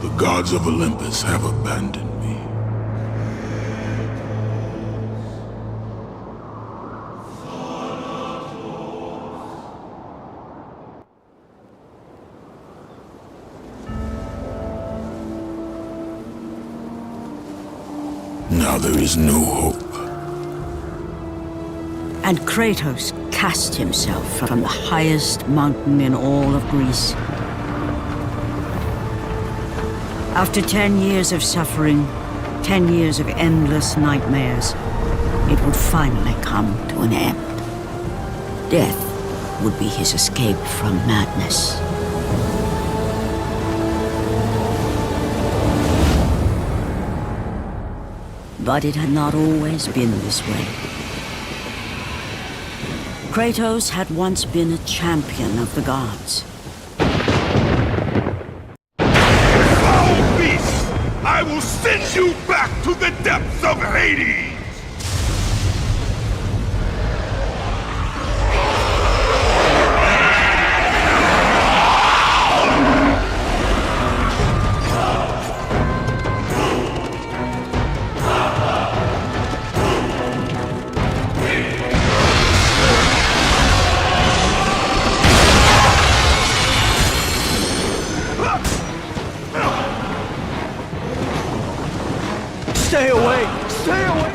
The gods of Olympus have abandoned me. Now there is no hope. And Kratos cast himself from the highest mountain in all of Greece. After 10 years of suffering, 10 years of endless nightmares, it would finally come to an end. Death would be his escape from madness. But it had not always been this way. Kratos had once been a champion of the gods. Foul beast! I will send you back to the depths of Hades! Stay away! Stay away!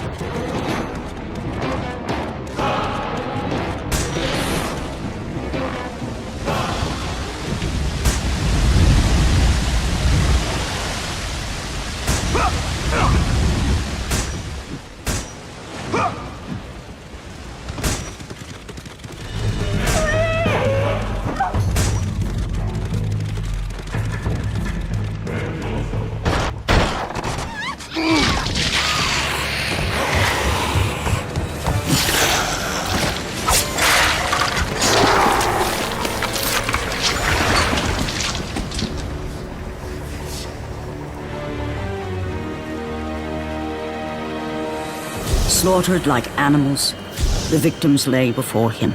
Slaughtered like animals, the victims lay before him,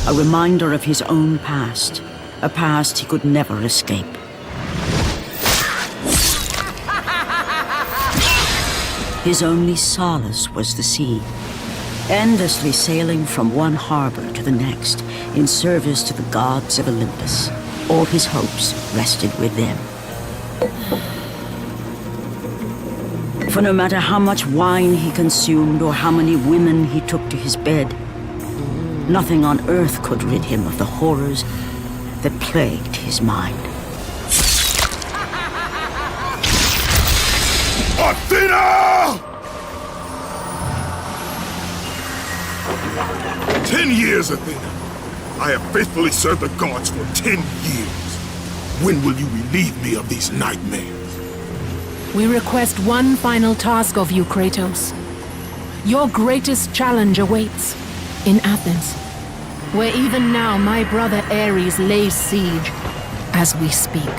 a reminder of his own past, a past he could never escape. His only solace was the sea, endlessly sailing from one harbor to the next in service to the gods of Olympus. All his hopes rested with them. For no matter how much wine he consumed or how many women he took to his bed, nothing on earth could rid him of the horrors that plagued his mind. Athena! 10 years, Athena. I have faithfully served the gods for 10 years. When will you relieve me of these nightmares? We request one final task of you, Kratos. Your greatest challenge awaits in Athens, where even now my brother Ares lays siege as we speak.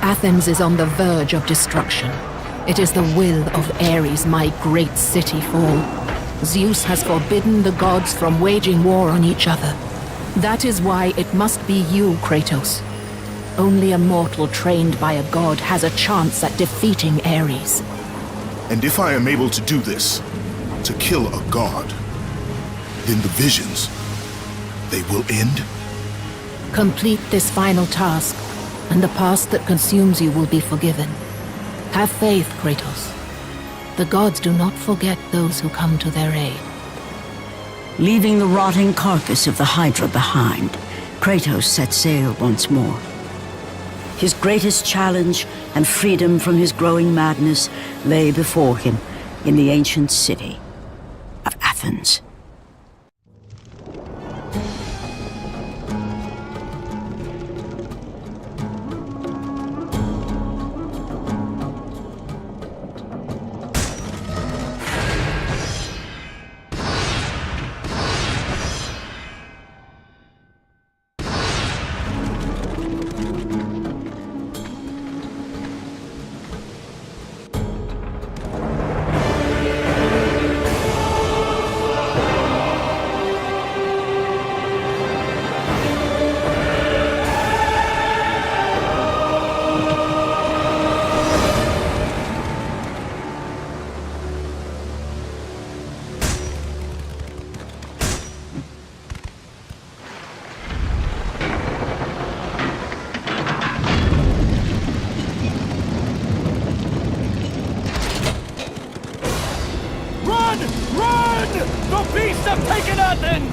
Athens is on the verge of destruction. It is the will of Ares my great city fall. Zeus has forbidden the gods from waging war on each other. That is why it must be you, Kratos. Only a mortal trained by a god has a chance at defeating Ares. And if I am able to do this, to kill a god, then the visions, they will end? Complete this final task, and the past that consumes you will be forgiven. Have faith, Kratos. The gods do not forget those who come to their aid. Leaving the rotting carcass of the Hydra behind, Kratos set sail once more. His greatest challenge and freedom from his growing madness lay before him in the ancient city of Athens. beasts have taken Athens!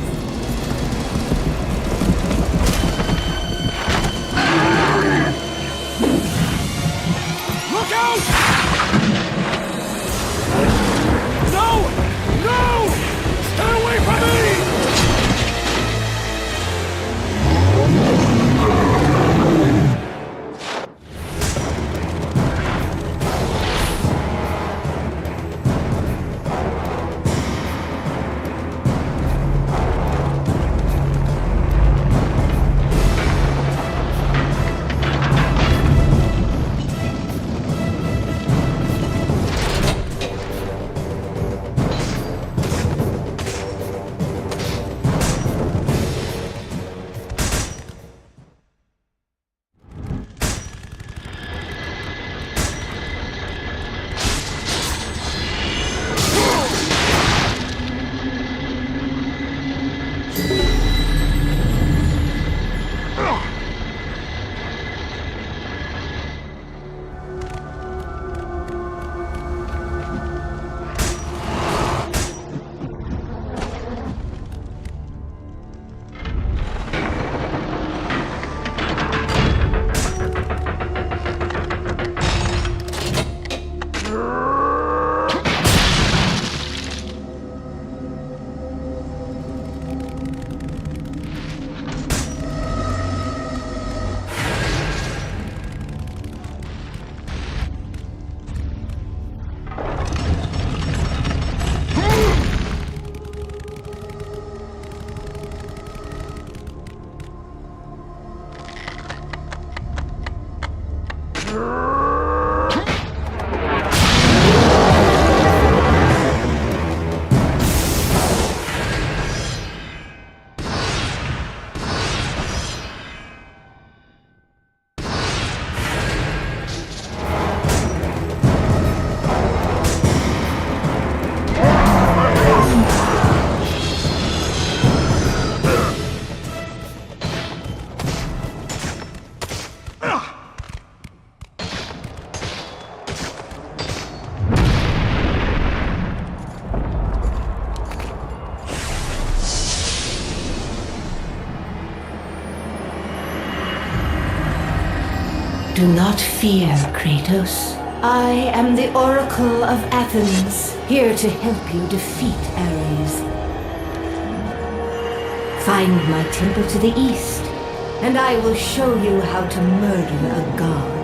Look out! No! No! Stay away from me! Do not fear, Kratos. I am the Oracle of Athens, here to help you defeat Ares. Find my temple to the east, and I will show you how to murder a god.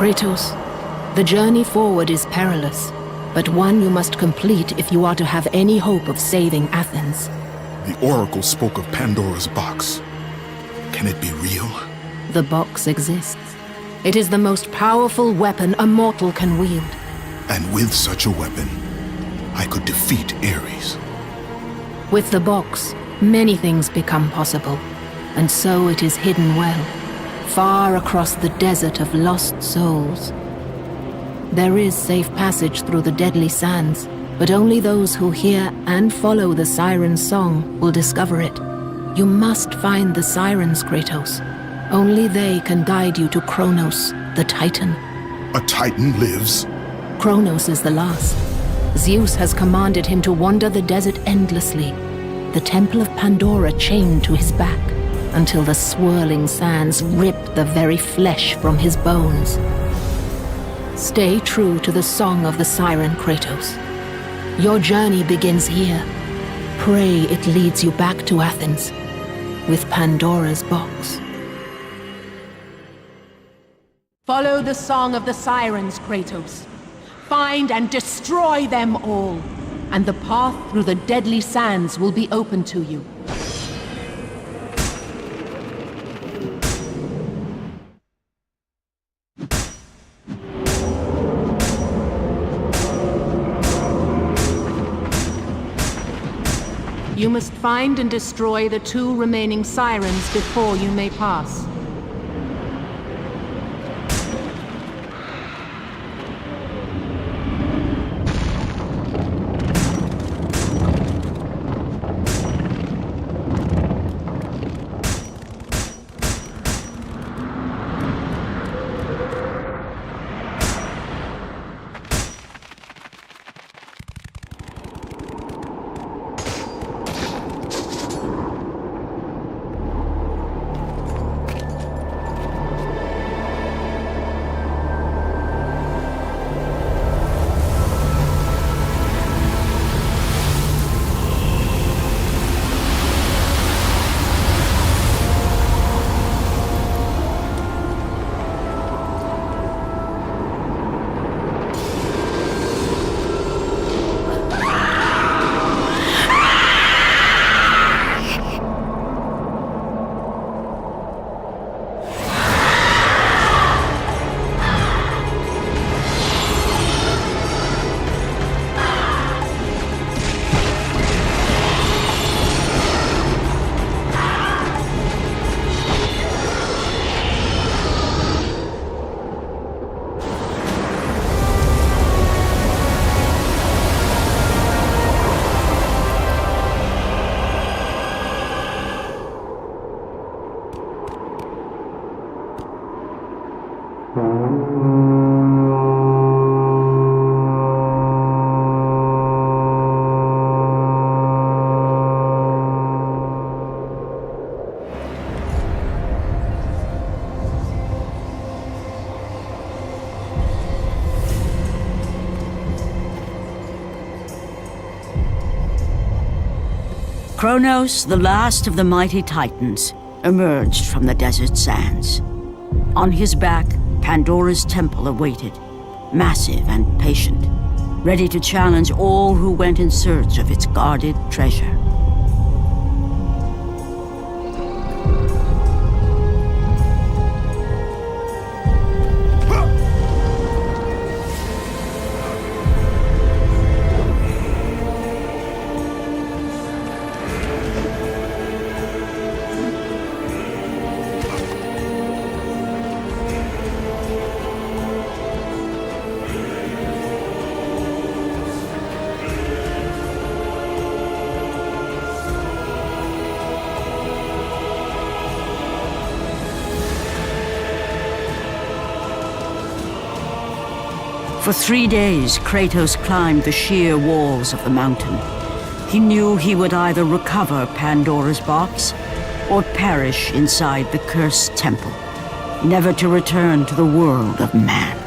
Kratos, the journey forward is perilous, but one you must complete if you are to have any hope of saving Athens. The Oracle spoke of Pandora's box. Can it be real? The box exists. It is the most powerful weapon a mortal can wield. And with such a weapon, I could defeat Ares. With the box, many things become possible, and so it is hidden well, far across the desert of lost souls. There is safe passage through the deadly sands, but only those who hear and follow the siren's song will discover it. You must find the sirens, Kratos. Only they can guide you to Kronos, the Titan. A Titan lives? Kronos is the last. Zeus has commanded him to wander the desert endlessly, the temple of Pandora chained to his back, until the swirling sands rip the very flesh from his bones. Stay true to the song of the siren, Kratos. Your journey begins here. Pray it leads you back to Athens, with Pandora's box. Follow the song of the sirens, Kratos. Find and destroy them all, and the path through the deadly sands will be open to you. You must find and destroy the 2 remaining sirens before you may pass. Kronos, the last of the mighty Titans, emerged from the desert sands. On his back, Pandora's temple awaited, massive and patient, ready to challenge all who went in search of its guarded treasure. For 3 days, Kratos climbed the sheer walls of the mountain. He knew he would either recover Pandora's box or perish inside the cursed temple, never to return to the world of man.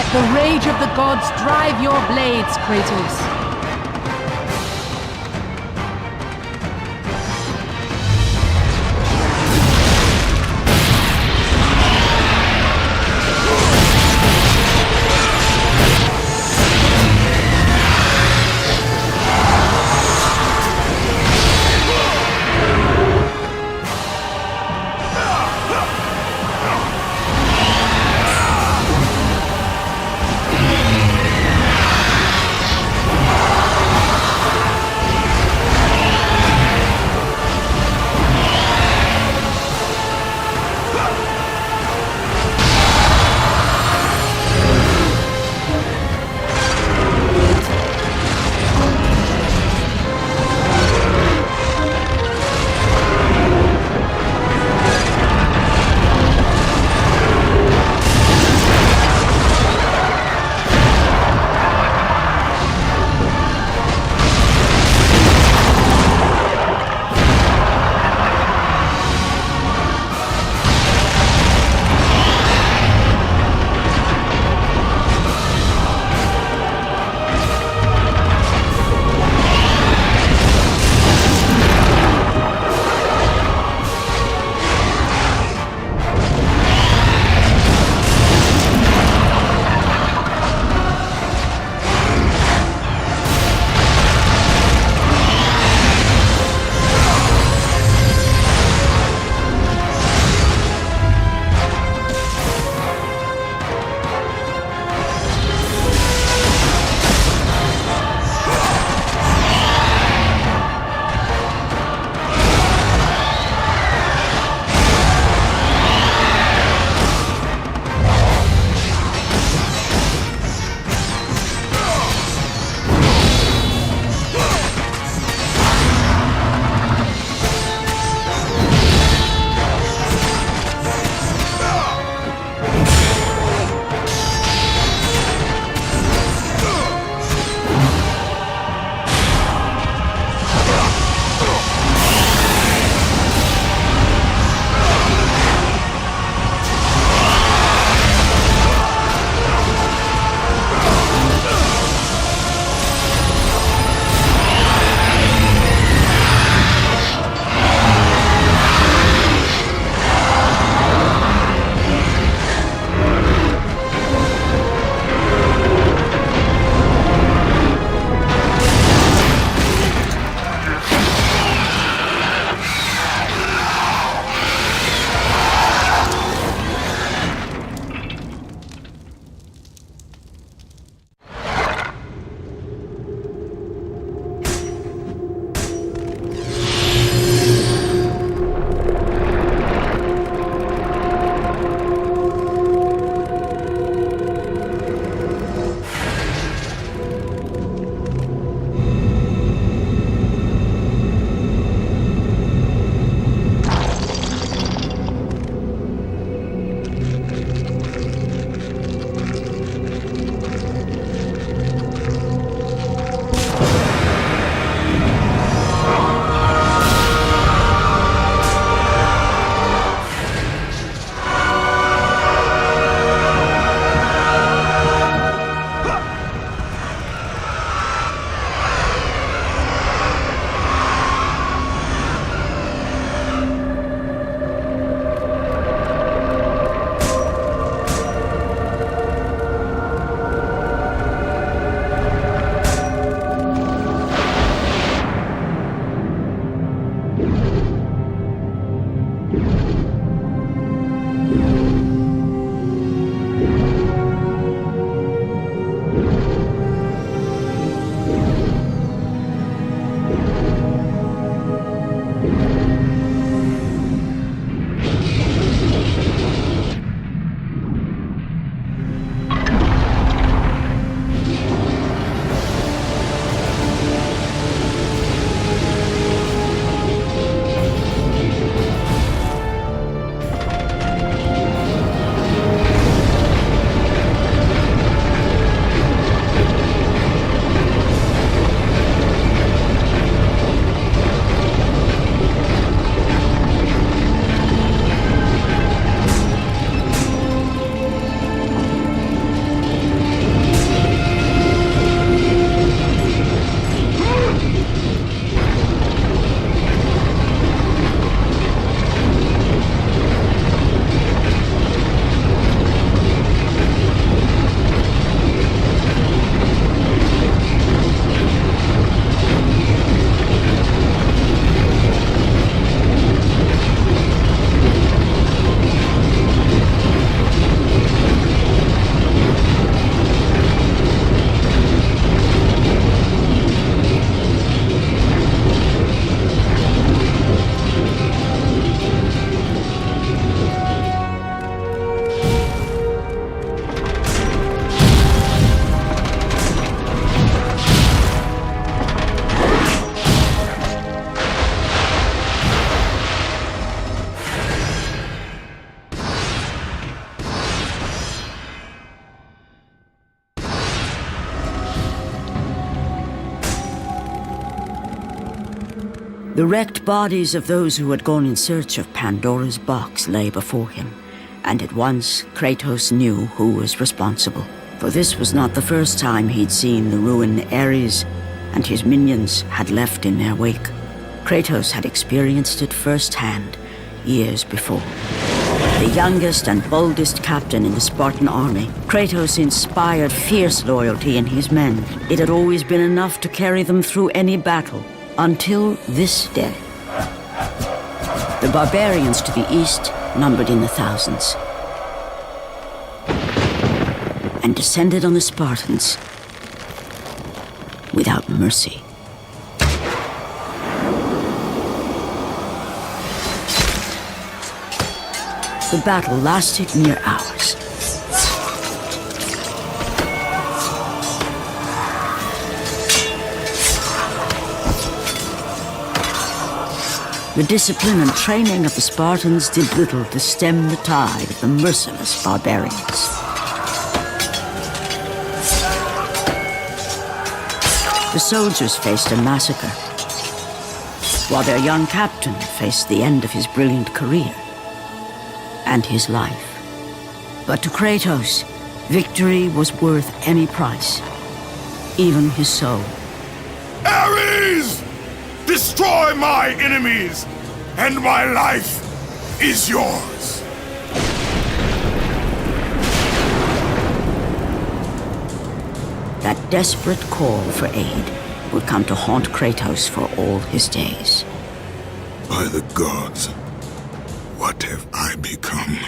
Let the rage of the gods drive your blades, Kratos. The wrecked bodies of those who had gone in search of Pandora's box lay before him, and at once Kratos knew who was responsible. For this was not the first time he'd seen the ruin Ares and his minions had left in their wake. Kratos had experienced it firsthand years before. The youngest and boldest captain in the Spartan army, Kratos inspired fierce loyalty in his men. It had always been enough to carry them through any battle, until this day. The barbarians to the east numbered in the thousands, and descended on the Spartans without mercy. The battle lasted mere hours. The discipline and training of the Spartans did little to stem the tide of the merciless barbarians. The soldiers faced a massacre, while their young captain faced the end of his brilliant career and his life. But to Kratos, victory was worth any price, even his soul. Ares! Destroy my enemies, and my life is yours. That desperate call for aid would come to haunt Kratos for all his days. By the gods, what have I become?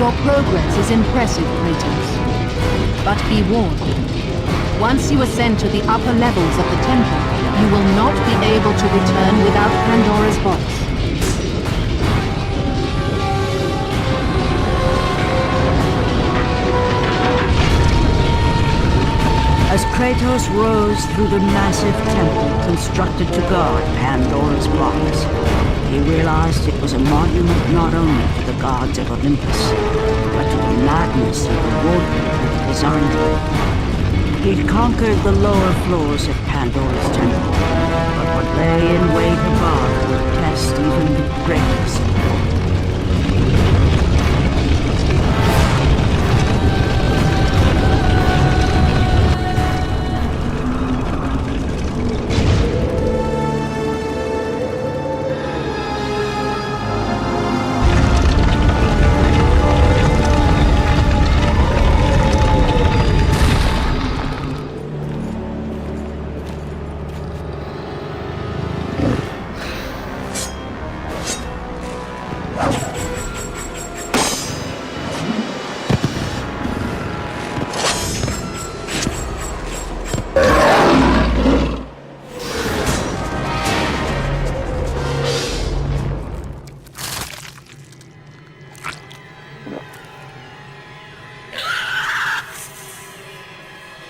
Your progress is impressive, Kratos. But be warned. Once you ascend to the upper levels of the temple, you will not be able to return without Pandora's box. As Kratos rose through the massive temple constructed to guard Pandora's box, he realized it was a monument not only to the gods of Olympus, but to the madness of the warrior who designed it. He'd conquered the lower floors of Pandora's temple, but what lay in wait above would test even the greatest.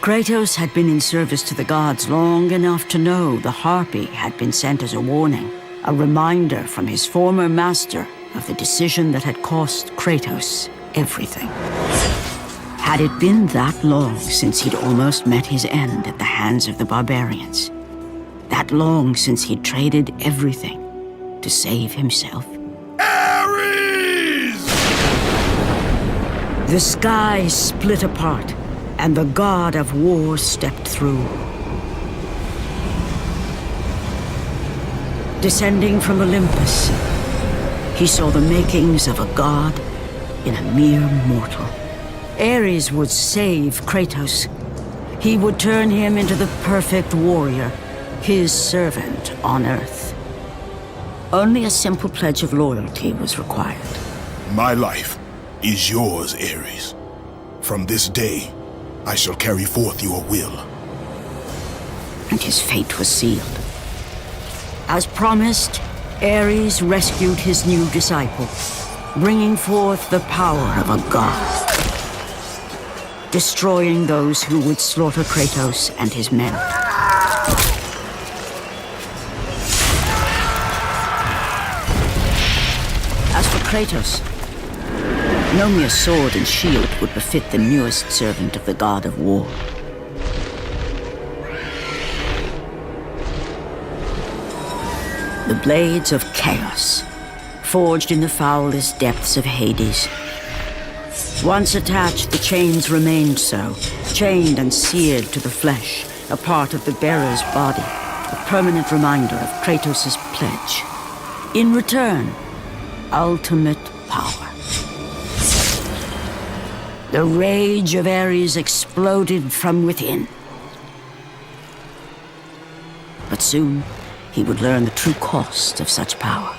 Kratos had been in service to the gods long enough to know the Harpy had been sent as a warning, a reminder from his former master of the decision that had cost Kratos everything. Had it been that long since he'd almost met his end at the hands of the barbarians? That long since he'd traded everything to save himself? Ares! The sky split apart, and the god of war stepped through. Descending from Olympus, he saw the makings of a god in a mere mortal. Ares would save Kratos. He would turn him into the perfect warrior, his servant on Earth. Only a simple pledge of loyalty was required. My life is yours, Ares. From this day, I shall carry forth your will. And his fate was sealed. As promised, Ares rescued his new disciple, bringing forth the power of a god, destroying those who would slaughter Kratos and his men. As for Kratos, no mere sword and shield would befit the newest servant of the god of war. The blades of chaos, forged in the foulest depths of Hades. Once attached, the chains remained so, chained and seared to the flesh, a part of the bearer's body, a permanent reminder of Kratos' pledge. In return, ultimate power. The rage of Ares exploded from within. But soon, he would learn the true cost of such power.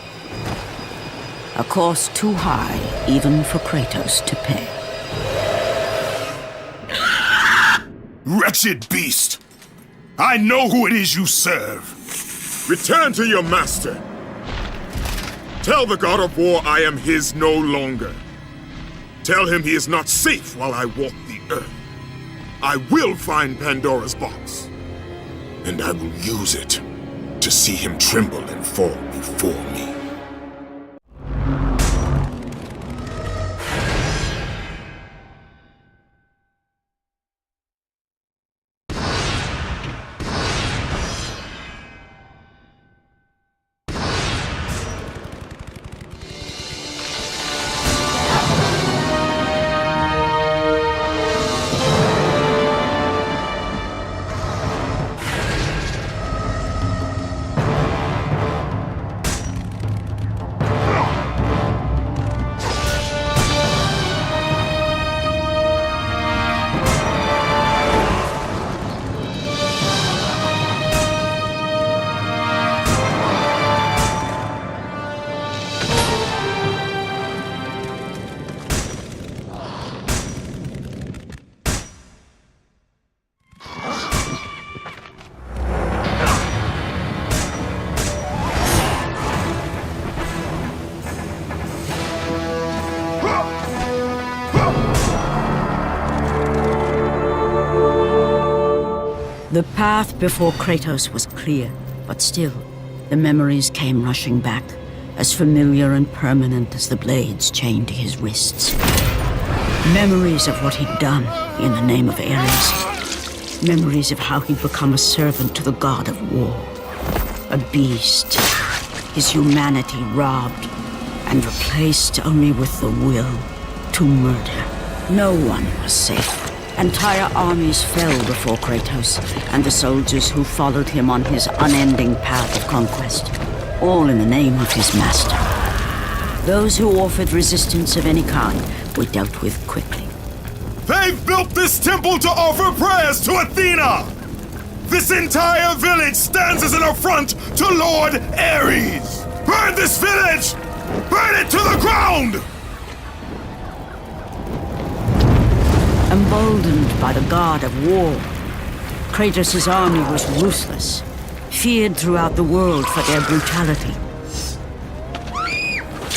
A cost too high even for Kratos to pay. Wretched beast! I know who it is you serve! Return to your master! Tell the god of war I am his no longer. Tell him he is not safe while I walk the earth. I will find Pandora's box. And I will use it to see him tremble and fall before me. The path before Kratos was clear, but still, the memories came rushing back, as familiar and permanent as the blades chained to his wrists. Memories of what he'd done in the name of Ares. Memories of how he'd become a servant to the god of war. A beast, his humanity robbed and replaced only with the will to murder. No one was safe. Entire armies fell before Kratos and the soldiers who followed him on his unending path of conquest, all in the name of his master. Those who offered resistance of any kind were dealt with quickly. They've built this temple to offer prayers to Athena! This entire village stands as an affront to Lord Ares! Burn this village! Burn it to the ground! Emboldened by the god of war, Kratos' army was ruthless, feared throughout the world for their brutality.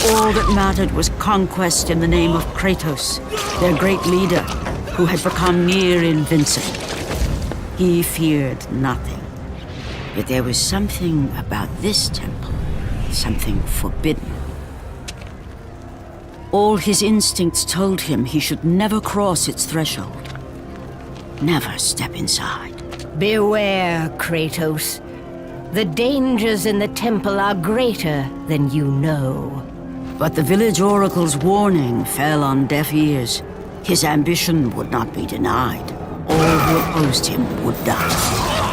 All that mattered was conquest in the name of Kratos, their great leader, who had become near invincible. He feared nothing. Yet there was something about this temple, something forbidden. All his instincts told him he should never cross its threshold. Never step inside. Beware, Kratos. The dangers in the temple are greater than you know. But the village oracle's warning fell on deaf ears. His ambition would not be denied. All who opposed him would die.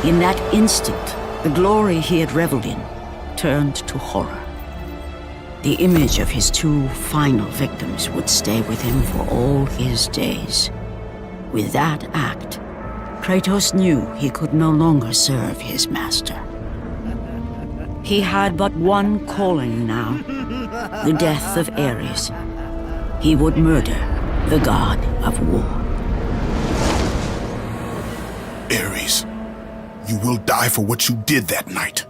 In that instant, the glory he had reveled in turned to horror. The image of his two final victims would stay with him for all his days. With that act, Kratos knew he could no longer serve his master. He had but one calling now, the death of Ares. He would murder the god of war. Ares, you will die for what you did that night.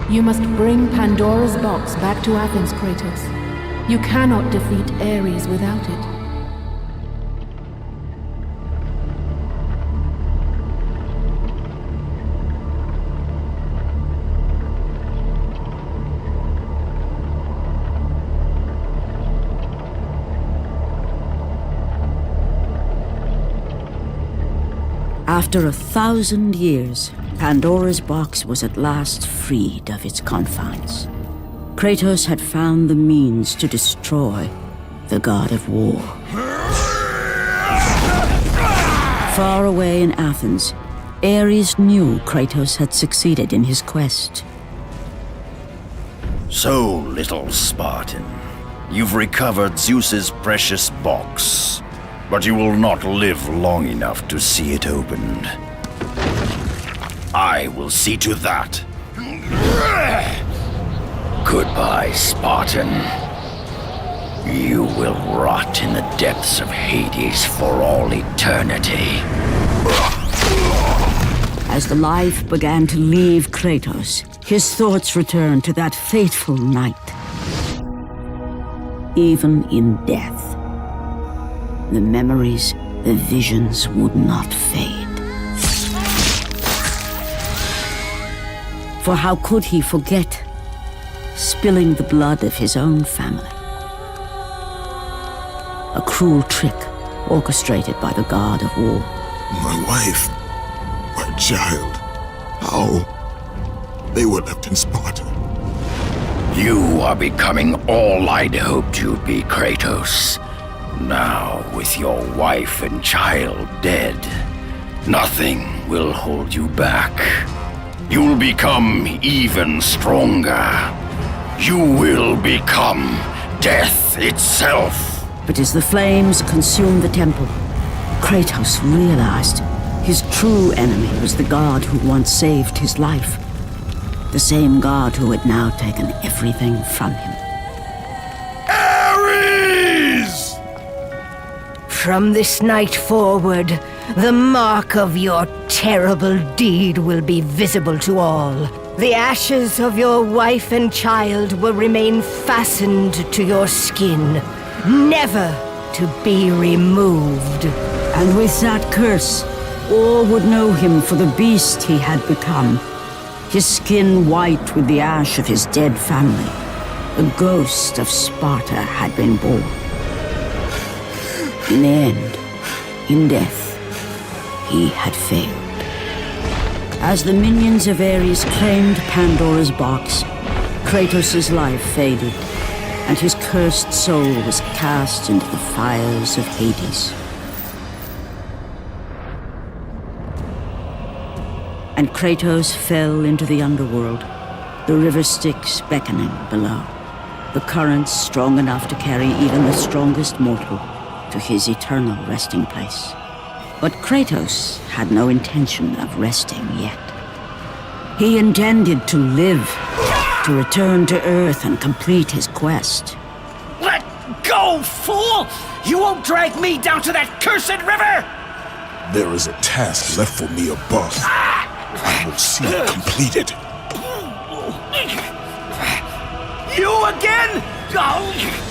You must bring Pandora's box back to Athens, Kratos. You cannot defeat Ares without it. After 1,000 years, Pandora's box was at last freed of its confines. Kratos had found the means to destroy the god of war. Far away in Athens, Ares knew Kratos had succeeded in his quest. So, little Spartan, you've recovered Zeus's precious box, but you will not live long enough to see it opened. I will see to that. Goodbye, Spartan. You will rot in the depths of Hades for all eternity. As the life began to leave Kratos, his thoughts returned to that fateful night. Even in death, the memories, the visions would not fade. For how could he forget spilling the blood of his own family? A cruel trick orchestrated by the god of war. My wife, my child, how? They were left in Sparta. You are becoming all I'd hoped you'd be, Kratos. Now, with your wife and child dead, nothing will hold you back. You'll become even stronger. You will become death itself. But as the flames consumed the temple, Kratos realized his true enemy was the god who once saved his life. The same god who had now taken everything from him. Ares! From this night forward, the mark of your terrible deed will be visible to all. The ashes of your wife and child will remain fastened to your skin, never to be removed. And with that curse, all would know him for the beast he had become. His skin white with the ash of his dead family. The ghost of Sparta had been born. In the end, in death, he had failed. As the minions of Ares claimed Pandora's box, Kratos' life faded, and his cursed soul was cast into the fires of Hades. And Kratos fell into the underworld, the river Styx beckoning below, the currents strong enough to carry even the strongest mortal to his eternal resting place. But Kratos had no intention of resting yet. He intended to live, to return to Earth and complete his quest. Let go, fool! You won't drag me down to that cursed river! There is a task left for me above. I will see it completed. You again? Oh.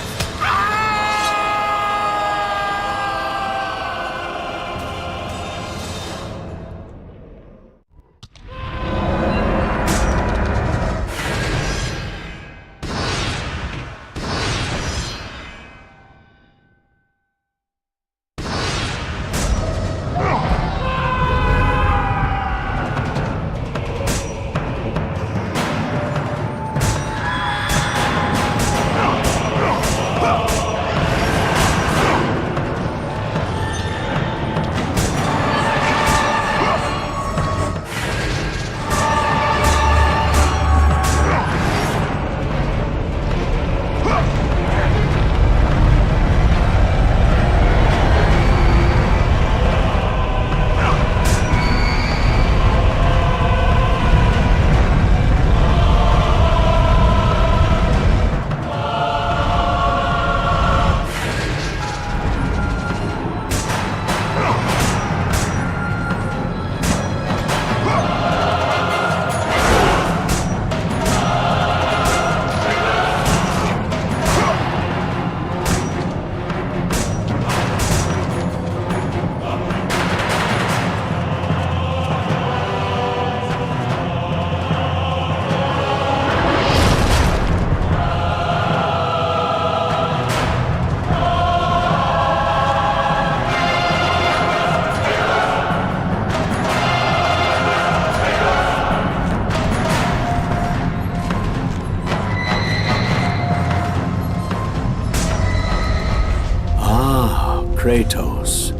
Kratos.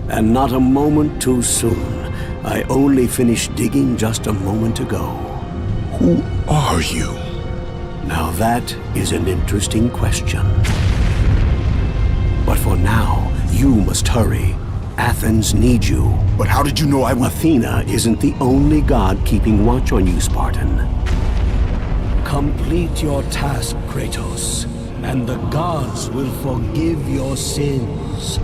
And not a moment too soon. I only finished digging just a moment ago. Who are you? Now that is an interesting question. But for now, you must hurry. Athens needs you. But how did you know I would... Athena isn't the only god keeping watch on you, Spartan. Complete your task, Kratos, and the gods will forgive your sins.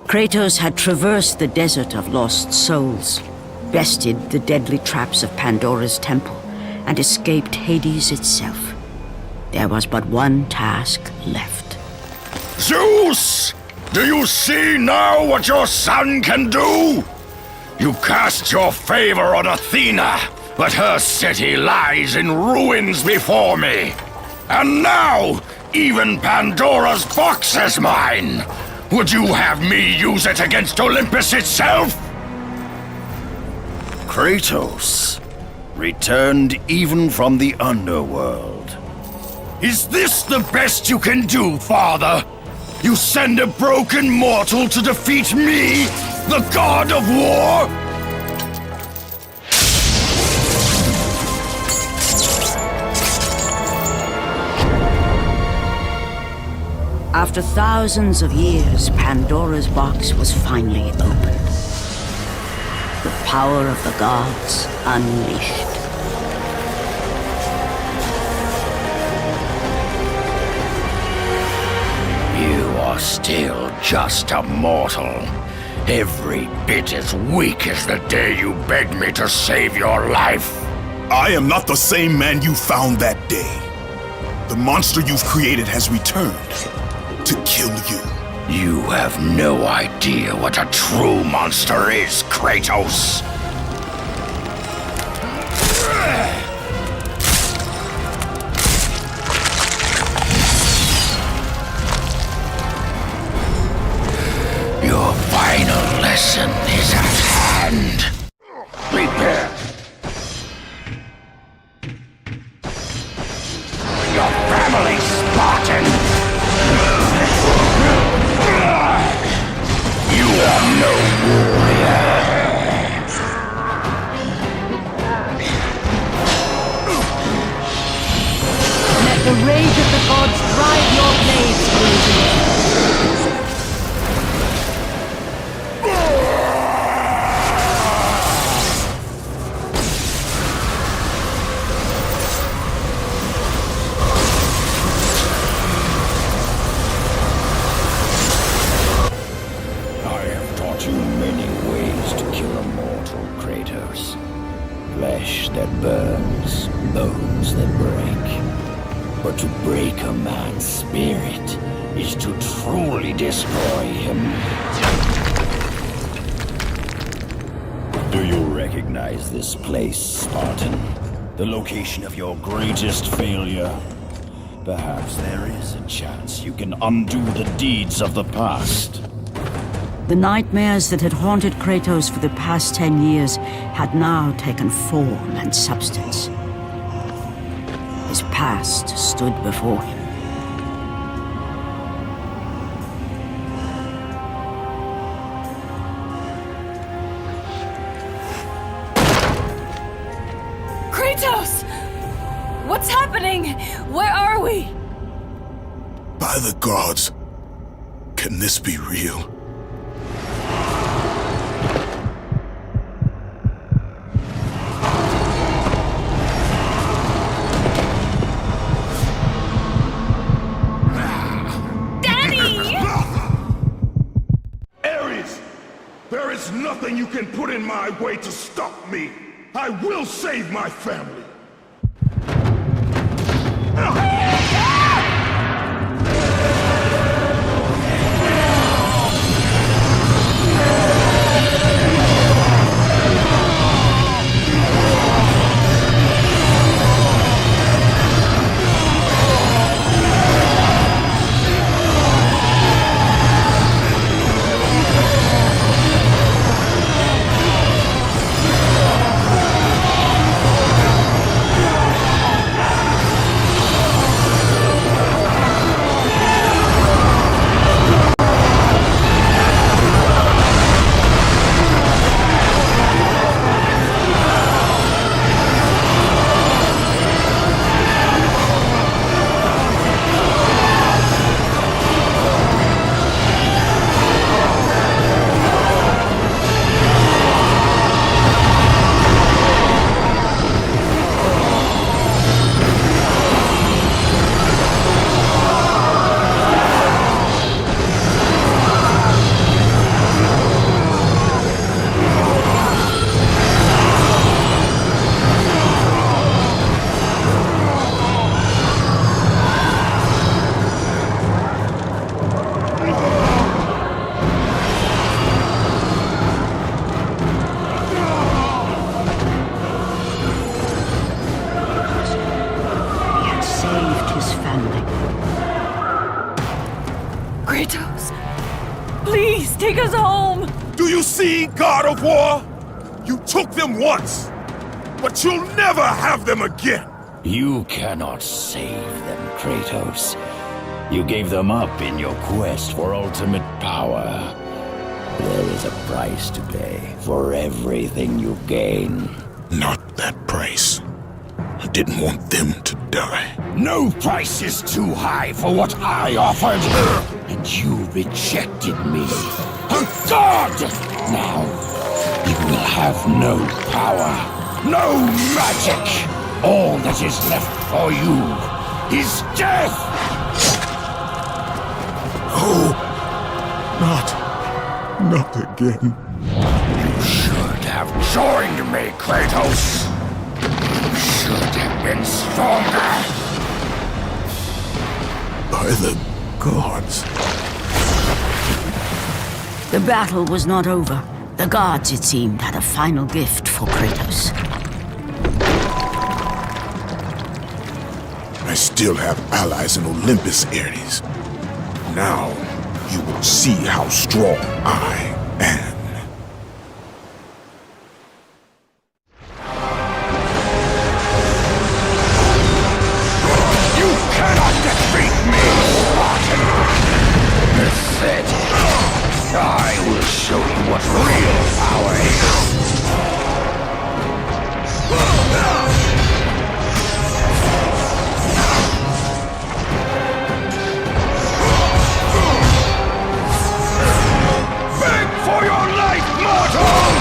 Kratos had traversed the desert of lost souls, bested the deadly traps of Pandora's temple, and escaped Hades itself. There was but one task left. Zeus! Do you see now what your son can do? You cast your favor on Athena, but her city lies in ruins before me. And now, even Pandora's box is mine! Would you have me use it against Olympus itself? Kratos, returned even from the underworld. Is this the best you can do, father? You send a broken mortal to defeat me, the god of war? After thousands of years, Pandora's box was finally opened. The power of the gods unleashed. You are still just a mortal. Every bit as weak as the day you begged me to save your life. I am not the same man you found that day. The monster you've created has returned to kill you. You have no idea what a true monster is, Kratos. Your final lesson is at hand. Prepare. Your family, Spartan! You are no warrior. Let the rage of the gods drive your blades, Kratos. Flesh that burns, bones that break. But to break a man's spirit is to truly destroy him. Do you recognize this place, Spartan? The location of your greatest failure? Perhaps there is a chance you can undo the deeds of the past. The nightmares that had haunted Kratos for the past 10 years had now taken form and substance. His past stood before him. Kratos! What's happening? Where are we? By the gods, can this be real? There is nothing you can put in my way to stop me. I will save my family. Kratos, please take us home! Do you see, God of War? You took them once, but you'll never have them again! You cannot save them, Kratos. You gave them up in your quest for ultimate power. There is a price to pay for everything you gain. Not that price. I didn't want them to die. No price is too high for what I offered, and you rejected me. A god! Now, you will have no power, no magic. All that is left for you is death! Oh, not again. You should have joined me, Kratos. You should have been stronger. By the gods. The battle was not over. The gods, it seemed, had a final gift for Kratos. I still have allies in Olympus, Ares. Now, you will see how strong I am. You cannot defeat me, Spartan! Instead, I will show you what real power is. Beg for your life, mortal!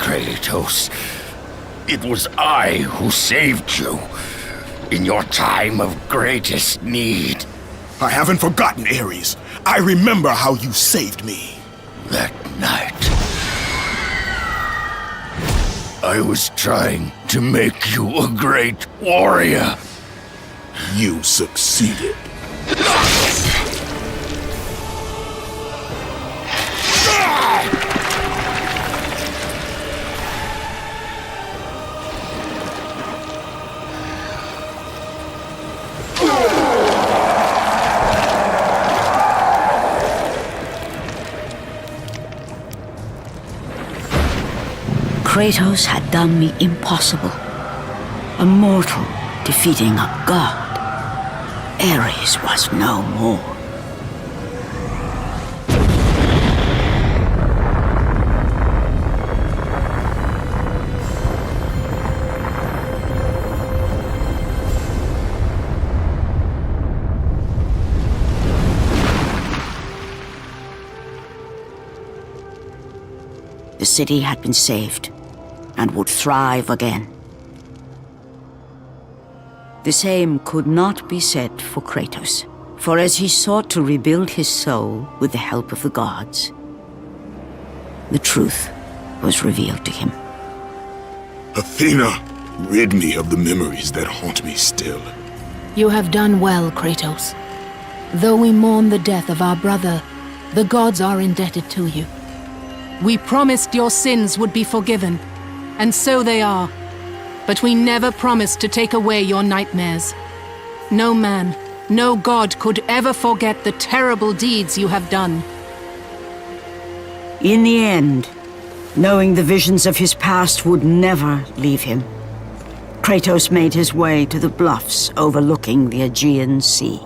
Kratos. It was I who saved you in your time of greatest need. I haven't forgotten, Ares. I remember how you saved me. That night, I was trying to make you a great warrior. You succeeded. Kratos had done the impossible. A mortal defeating a god. Ares was no more. The city had been saved and would thrive again. The same could not be said for Kratos, for as he sought to rebuild his soul with the help of the gods, the truth was revealed to him. Athena, rid me of the memories that haunt me still. You have done well, Kratos. Though we mourn the death of our brother, the gods are indebted to you. We promised your sins would be forgiven, and so they are. But we never promised to take away your nightmares. No man, no god could ever forget the terrible deeds you have done. In the end, knowing the visions of his past would never leave him, Kratos made his way to the bluffs overlooking the Aegean Sea.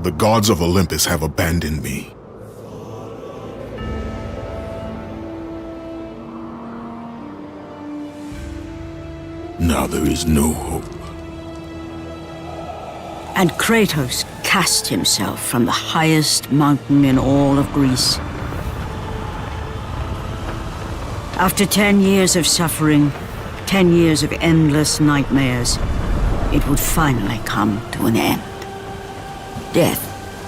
The gods of Olympus have abandoned me. Now there is no hope. And Kratos cast himself from the highest mountain in all of Greece. After 10 years of suffering, 10 years of endless nightmares, it would finally come to an end. Death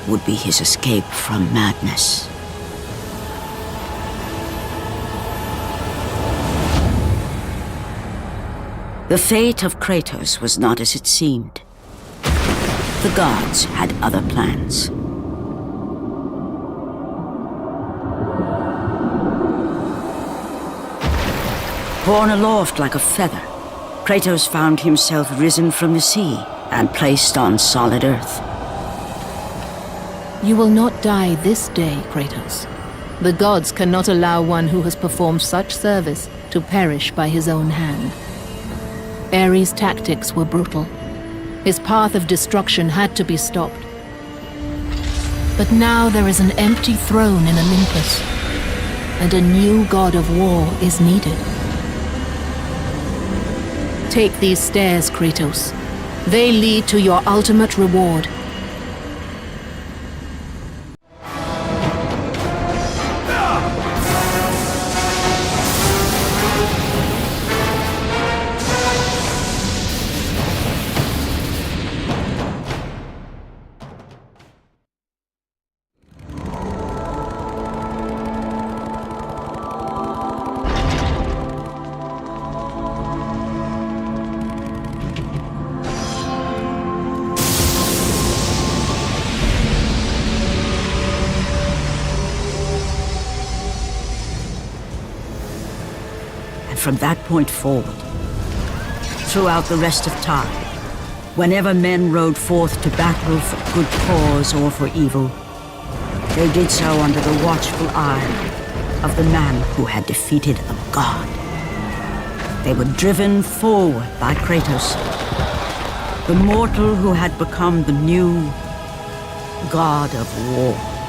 would be his escape from madness. The fate of Kratos was not as it seemed. The gods had other plans. Borne aloft like a feather, Kratos found himself risen from the sea and placed on solid earth. You will not die this day, Kratos. The gods cannot allow one who has performed such service to perish by his own hand. Ares' tactics were brutal. His path of destruction had to be stopped. But now there is an empty throne in Olympus, and a new god of war is needed. Take these stairs, Kratos. They lead to your ultimate reward, from that point forward, throughout the rest of time, whenever men rode forth to battle for good cause or for evil, they did so under the watchful eye of the man who had defeated a god. They were driven forward by Kratos, the mortal who had become the new god of war.